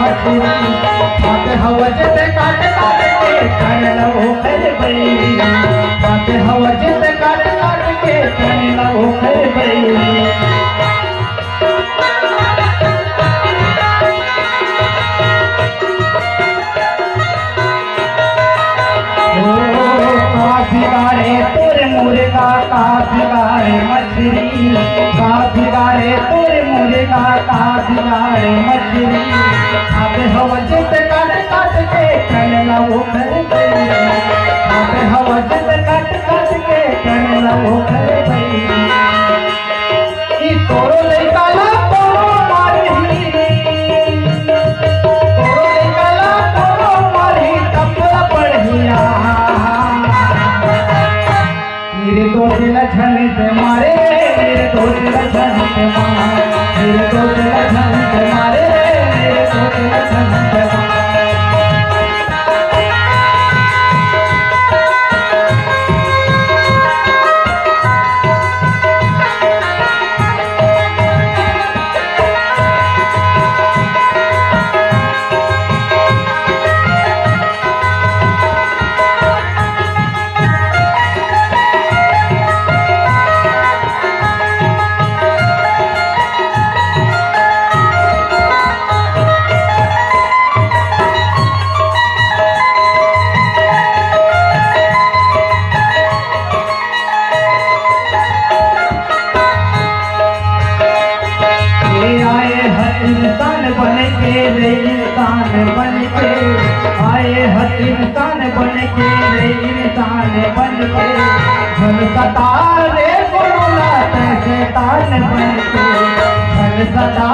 मछली बात हवज ते काट काट के कर लो कर बैरी बात हवज ते काट काट के कर लो कर बैरी बिगाड़े तोरे मुर्गा का बिगाड़े मछली का बिगाड़े तोरे मुर्गा का बिगाड़े मछली अब हवज से काट काट के कर लो कर बैरी अब हवज से काट काट के कर लो कर बैरी ई तोरो लइका ला तोरो मारही तोरो लइका ला तोरो मारही टपला पढ़िया मेरे दो दिल झन पे मारे मेरे दो दिल झन पे मारे मेरे दो दिल झन पे मारे मेरे दो दिल झन पे मारे इंसान बन के रे इंसान बन के आए हर इंसान बन के रे इंसान बन के धन सता रे बोला शैतान बन के धन सता